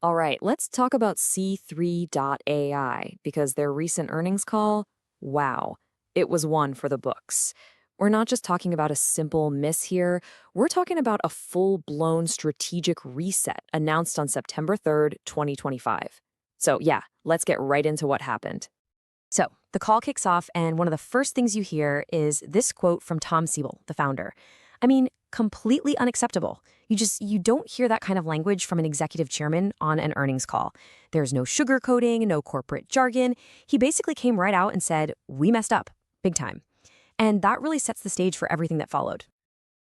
All right, let's talk about C3.ai because their recent earnings call, wow, it was one for the books. We're not just talking about a simple miss here, we're talking about a full-blown strategic reset announced on September 3rd, 2025. So yeah, let's get right into what happened. So the call kicks off, and one of the first things you hear is this quote from Tom Siebel, the founder. I mean, completely unacceptable. You don't hear that kind of language from an executive chairman on an earnings call. There's no sugarcoating, no corporate jargon. He basically came right out and said, "We messed up, big time." And that really sets the stage for everything that followed.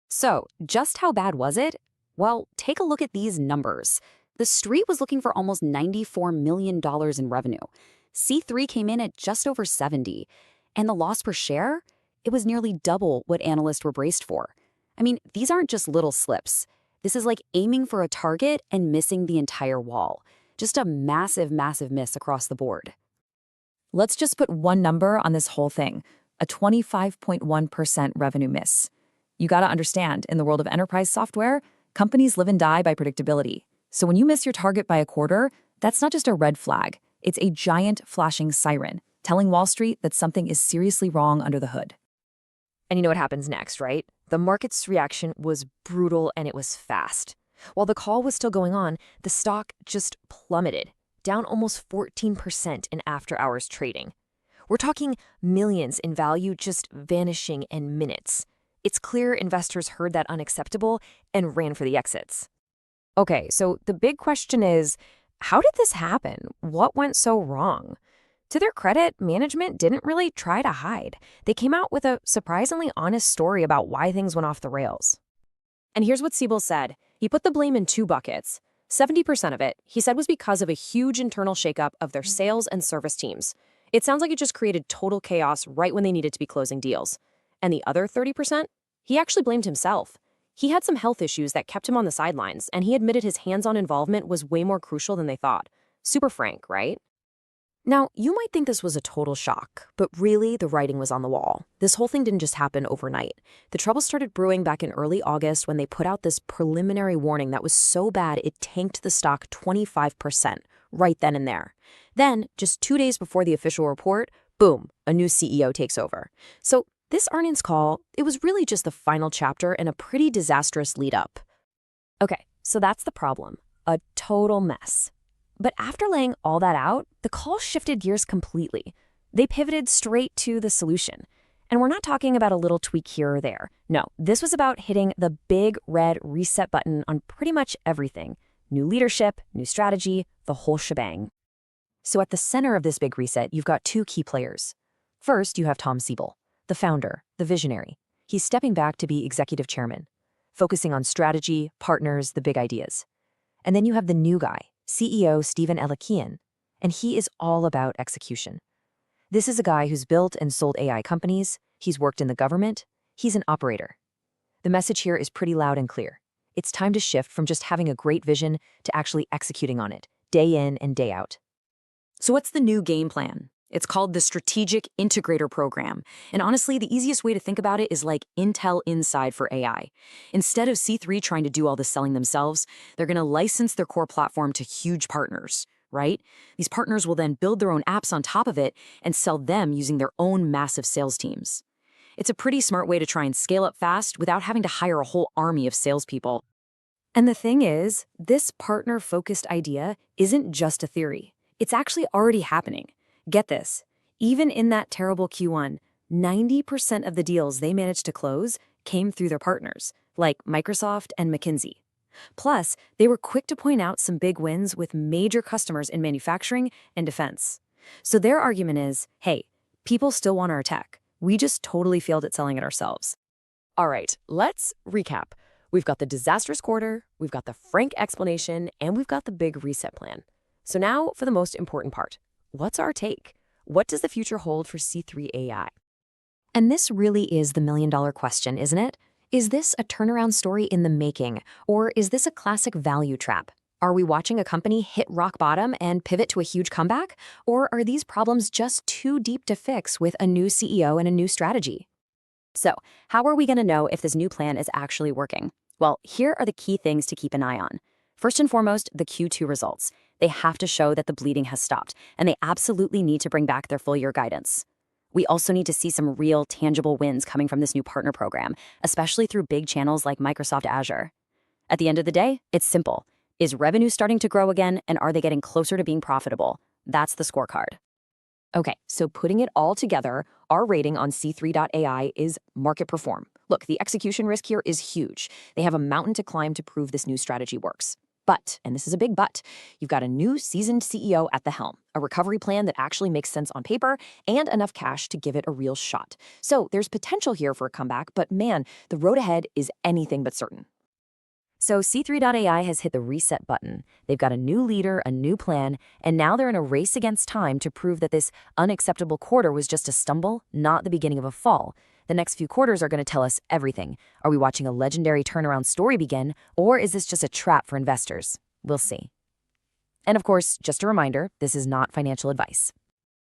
So, just how bad was it? Well, take a look at these numbers. The street was looking for almost $94 million in revenue. C3 came in at just over 70. And the loss per share? It was nearly double what analysts were braced for. I mean, these aren't just little slips. This is like aiming for a target and missing the entire wall. Just a massive, massive miss across the board. Let's just put one number on this whole thing, a 25.1% revenue miss. You gotta understand, in the world of enterprise software, companies live and die by predictability. So when you miss your target by a quarter, that's not just a red flag. It's a giant flashing siren, telling Wall Street that something is seriously wrong under the hood. And you know what happens next, right? The market's reaction was brutal and it was fast. While the call was still going on, the stock just plummeted, down almost 14% in after-hours trading. We're talking millions in value just vanishing in minutes. It's clear investors heard that unacceptable and ran for the exits. Okay, so the big question is, how did this happen? What went so wrong? To their credit, management didn't really try to hide. They came out with a surprisingly honest story about why things went off the rails. And here's what Siebel said. He put the blame in two buckets. 70% of it, he said, was because of a huge internal shakeup of their sales and service teams. It sounds like it just created total chaos right when they needed to be closing deals. And the other 30%? He actually blamed himself. He had some health issues that kept him on the sidelines, and he admitted his hands-on involvement was way more crucial than they thought. Super frank, right? Now, you might think this was a total shock, but really, the writing was on the wall. This whole thing didn't just happen overnight. The trouble started brewing back in early August when they put out this preliminary warning that was so bad it tanked the stock 25%, right then and there. Then, just 2 days before the official report, boom, a new CEO takes over. So this earnings call, it was really just the final chapter in a pretty disastrous lead-up. Okay, so that's the problem. A total mess. But after laying all that out, the call shifted gears completely. They pivoted straight to the solution. And we're not talking about a little tweak here or there. No, this was about hitting the big red reset button on pretty much everything. New leadership, new strategy, the whole shebang. So at the center of this big reset, you've got two key players. First, you have Tom Siebel, the founder, the visionary. He's stepping back to be executive chairman, focusing on strategy, partners, the big ideas. And then you have the new guy, CEO Stephen Ehikian, and he is all about execution. This is a guy who's built and sold AI companies, he's worked in the government, he's an operator. The message here is pretty loud and clear. It's time to shift from just having a great vision to actually executing on it, day in and day out. So what's the new game plan? It's called the Strategic Integrator Program. And honestly, the easiest way to think about it is like Intel Inside for AI. Instead of C3 trying to do all the selling themselves, they're going to license their core platform to huge partners, right? These partners will then build their own apps on top of it and sell them using their own massive sales teams. It's a pretty smart way to try and scale up fast without having to hire a whole army of salespeople. And the thing is, this partner-focused idea isn't just a theory. It's actually already happening. Get this, even in that terrible Q1, 90% of the deals they managed to close came through their partners, like Microsoft and McKinsey. Plus, they were quick to point out some big wins with major customers in manufacturing and defense. So their argument is, hey, people still want our tech. We just totally failed at selling it ourselves. All right, let's recap. We've got the disastrous quarter, we've got the frank explanation, and we've got the big reset plan. So now for the most important part. What's our take? What does the future hold for C3.ai? And this really is the million-dollar question, isn't it? Is this a turnaround story in the making, or is this a classic value trap? Are we watching a company hit rock bottom and pivot to a huge comeback? Or are these problems just too deep to fix with a new CEO and a new strategy? So, how are we going to know if this new plan is actually working? Well, here are the key things to keep an eye on. First and foremost, the Q2 results. They have to show that the bleeding has stopped, and they absolutely need to bring back their full-year guidance. We also need to see some real, tangible wins coming from this new partner program, especially through big channels like Microsoft Azure. At the end of the day, it's simple. Is revenue starting to grow again, and are they getting closer to being profitable? That's the scorecard. Okay, so putting it all together, our rating on C3.ai is market perform. Look, the execution risk here is huge. They have a mountain to climb to prove this new strategy works. But, and this is a big but, you've got a new seasoned CEO at the helm, a recovery plan that actually makes sense on paper, and enough cash to give it a real shot. So there's potential here for a comeback, but man, the road ahead is anything but certain. So C3.ai has hit the reset button. They've got a new leader, a new plan, and now they're in a race against time to prove that this unacceptable quarter was just a stumble, not the beginning of a fall. The next few quarters are going to tell us everything. Are we watching a legendary turnaround story begin, or is this just a trap for investors? We'll see. And of course, just a reminder, this is not financial advice.